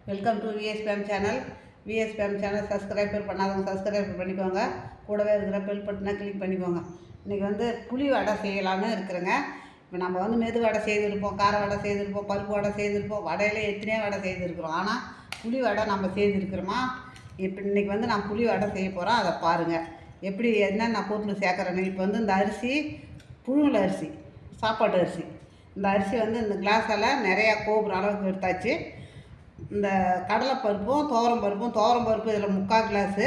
Welcome to VSPM channel. VSPM channel subscriber பண்ணாதவங்க subscriber பண்ணிக்கோங்க. கூடவே இருக்கிற பெல் பட்டனை கிளிக் பண்ணிக்கோங்க. இன்றைக்கி வந்து புளி வடை செய்யலான்னு இருக்கிறேங்க. இப்போ நம்ம வந்து மெது வடை செய்திருப்போம், கார வடை செய்திருப்போம், பருப்பு வடை செய்திருப்போம், வடையில் எத்தனையோ வடை செய்திருக்கிறோம். ஆனால் புளி வடை நம்ம செய்திருக்கிறோமா? இப்போ இன்றைக்கி வந்து நான் புளி வடை செய்ய போகிறோம். அதை பாருங்கள் எப்படி என்னென்ன பொருள் சேர்க்குறேன்னு. இப்போ வந்து இந்த அரிசி புழுங்கல் அரிசி, சாப்பாட்டு அரிசி. இந்த அரிசி வந்து இந்த கிளாஸால் நிறையா கோபுர அளவுக்கு எடுத்தாச்சு. இந்த கடலைப்பருப்பும் துவரம்பருப்பு இதில் 3/4 கிளாஸு.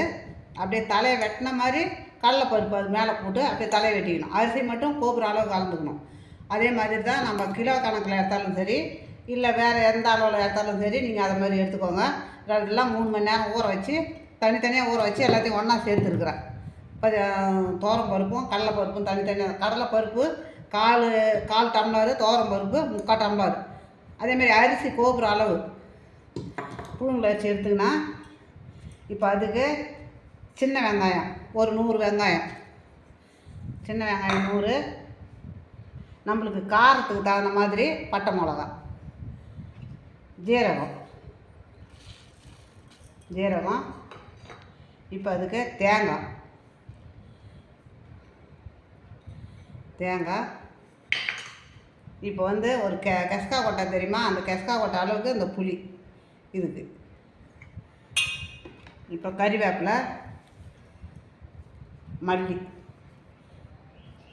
அப்படியே தலையை வெட்டின மாதிரி கடலைப்பருப்பு அது மேலே போட்டு அப்படியே தலையை வெட்டிக்கணும். அரிசி மட்டும் கோபுர அளவு கலந்துக்கணும். அதே மாதிரி தான் நம்ம கிலோ கணக்கில் எடுத்தாலும் சரி, இல்லை வேறு எந்த அளவில் எடுத்தாலும் சரி, நீங்கள் அதை மாதிரி எடுத்துக்கோங்க. இதெல்லாம் 3 மணி நேரம் ஊற வச்சு தனித்தனியாக ஊற வச்சு எல்லாத்தையும் ஒன்றா சேர்த்துருக்குறேன். இப்போ துவரம்பருப்பும் கடலைப்பருப்பும் தனித்தனியாக, கடலைப்பருப்பு கால் டம்ளரு, துவரம்பருப்பு 3/4 டம்ளர். அதேமாதிரி அரிசி கோபுர அளவு புழுங்கல் அரிசி எடுத்துக்கினா, இப்போ அதுக்கு சின்ன வெங்காயம் ஒரு 100 வெங்காயம், சின்ன வெங்காயம் 100. நம்மளுக்கு காரத்துக்கு தகுந்த மாதிரி பட்டை மிளகா, ஜீரகம். இப்போ அதுக்கு தேங்காய். இப்போ வந்து ஒரு கெஸ்கா கொட்டை தெரியுமா? அந்த கெஸ்கா கொட்டை அளவுக்கு இந்த புளி இதுக்கு. இப்போ கறிவேப்பிலை, மல்லி.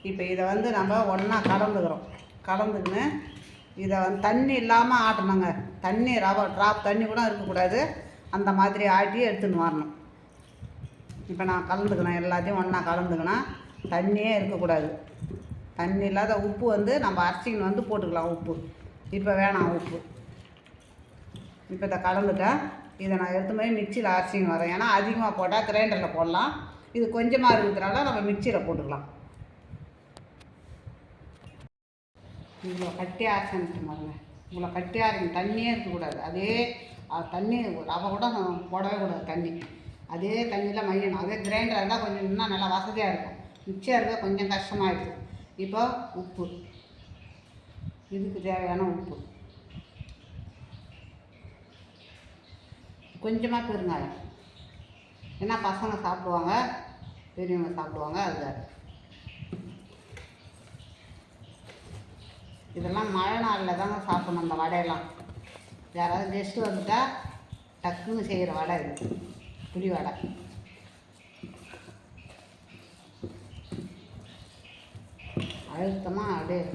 இப்போ இதை வந்து நம்ம ஒன்றா கலந்துக்கின்னு இதை வந்து தண்ணி இல்லாமல் ஆட்டணுங்க. தண்ணி ட்ராப் தண்ணி கூட இருக்கக்கூடாது. அந்த மாதிரி ஆட்டி எடுத்துன்னு வரணும். இப்போ நான் கலந்துக்கினேன், எல்லாத்தையும் ஒன்றா கலந்துக்கினேன். தண்ணியே இருக்கக்கூடாது. தண்ணி இல்லாத உப்பு வந்து நம்ம அரிசின்னு வந்து போட்டுக்கலாம். உப்பு இப்போ வேணாம் உப்பு. இப்போ இதை கலந்துட்டேன். இதை நான் எடுத்து போய் மிக்சியில் அரிசின்னு வரேன். ஏன்னா அதிகமாக போட்டால் கிரைண்டரில் போடலாம். இது கொஞ்சமாக இருக்கிறதுனால நம்ம மிக்சியில் போட்டுக்கலாம். இவ்வளோ கட்டியாக அரைச்சி பாருங்க. இவ்வளோ கட்டியாக அரைக்கணும். தண்ணியே இருக்கக்கூடாது. அதே தண்ணி ரவை கூட போடவே கூடாது. தண்ணி அதே தண்ணியில் மையணும். அதே கிரைண்டர் இருந்தால் கொஞ்சம் இன்னும் நல்லா வசதியாக இருக்கும். மிக்சியாக இருக்க கொஞ்சம் கஷ்டமாகிடுது. இப்போ உப்பு, இதுக்கு தேவையான உப்பு, கொஞ்சமாக பெருங்காயம். ஏன்னா பசங்க சாப்பிடுவாங்க, பெரியவங்க சாப்பிடுவாங்க. அதுதான் இதெல்லாம் மழை நாளில் தாங்க சாப்பிடணும். இந்த வடையெல்லாம் யாராவது கெஸ்ட்டு வந்துட்டால் டக்குன்னு செய்கிற வடை இது, புளி வடை. அழுத்தமாக அப்படியே.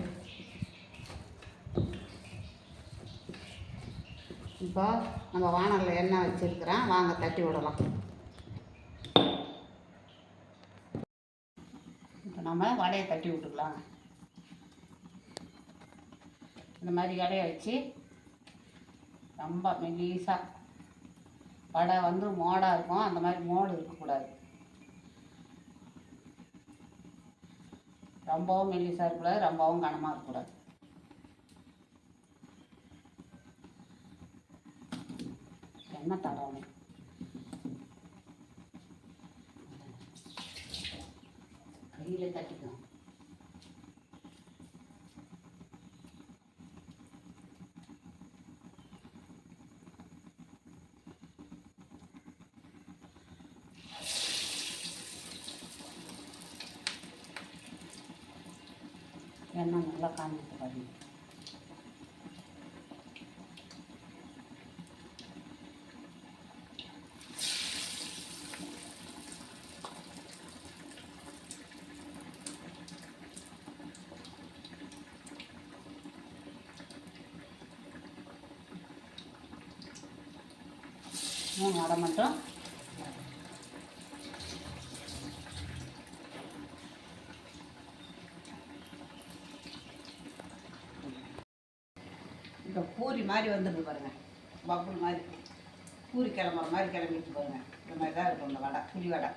இப்போ நம்ம வானலில் எண்ணெய் வச்சுருக்கிறேன். வாங்க தட்டி விடலாம். இப்போ நம்ம வடையை தட்டி விட்டுக்கலாம். இந்த மாதிரி வடையை வச்சு ரொம்ப மெல்லிசாக. வடை வந்து மோடாக இருக்கும். அந்த மாதிரி மோடு இருக்கக்கூடாது. ரொம்பவும் மெல்லிசாக இருக்கக்கூடாது, ரொம்பவும் கனமாக இருக்கக்கூடாது. எண்ணெய் தடவணும். கையில் தட்டிக்கணும். எண்ணெய் நல்லா காஞ்சிட்டு பாருங்க. வடை மட்டும் இப்போ பூரி மாதிரி வந்துருக்கு பாருங்கள். பப்புள் மாதிரி பூரி கிளம்புற மாதிரி கிளம்பிட்டு பாருங்கள். இந்த மாதிரி தான் இருக்கும் இந்த வடை, புளி வடை.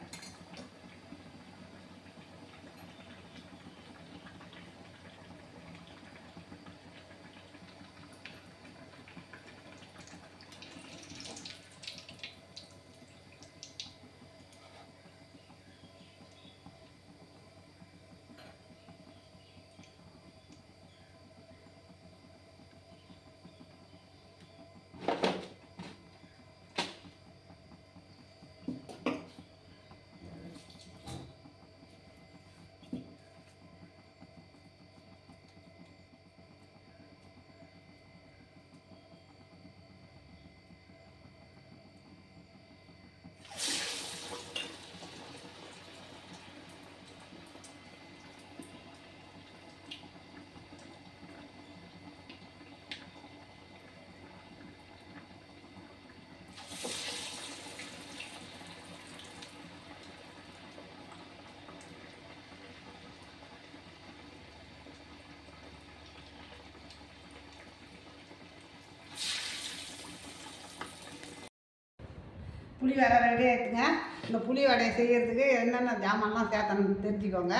புளி வடை ரெடி ஆகிடுங்க. இந்த புளி வடையை செய்கிறதுக்கு என்னென்ன ஜாமான்லாம் சேர்த்தணும்னு தெரிஞ்சுக்கோங்க.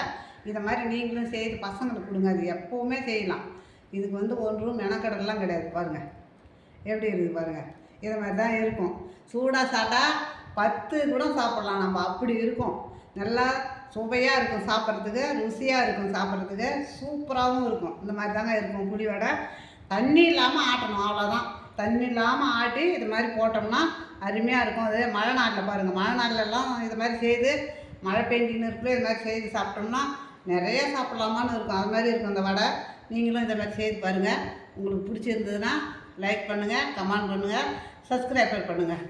இதை மாதிரி நீங்களும் செய்து பசங்களுக்கு கொடுங்க. அது எப்போவுமே செய்யலாம். இதுக்கு வந்து ஒன்றும் மெனக்கடலாம் கிடையாது. பாருங்கள் எப்படி இருக்குது பாருங்கள். இதை மாதிரி தான் இருக்கும். சூடாக சாப்பிட்டா 10 கூட சாப்பிட்லாம் நம்ம, அப்படி இருக்கும். நல்லா சுவையாக இருக்கும், சாப்பிட்றதுக்கு ருசியாக இருக்கும், சாப்பிட்றதுக்கு சூப்பராகவும் இருக்கும். இந்த மாதிரி தாங்க இருக்கும் புளி வடை. தண்ணி இல்லாமல் ஆட்டணும், அவ்வளோதான். தண்ணி இல்லாமல் ஆட்டி இது மாதிரி போட்டோம்னா அருமையாக இருக்கும். அது மழை நாளில் பாருங்கள், மழை நாள்லலாம் இது மாதிரி செய்து மழை பெஞ்சின்னு இருக்குள்ள இது மாதிரி செய்து சாப்பிட்டோம்னா நிறைய சாப்பிட்லாமான்னு இருக்கும். அது மாதிரி இருக்கும் இந்த வடை. நீங்களும் இதை மாதிரி செய்து பாருங்கள். உங்களுக்கு பிடிச்சிருந்ததுன்னா லைக் பண்ணுங்கள், கமெண்ட் பண்ணுங்கள், சப்ஸ்கிரைப் பண்ணுங்கள்.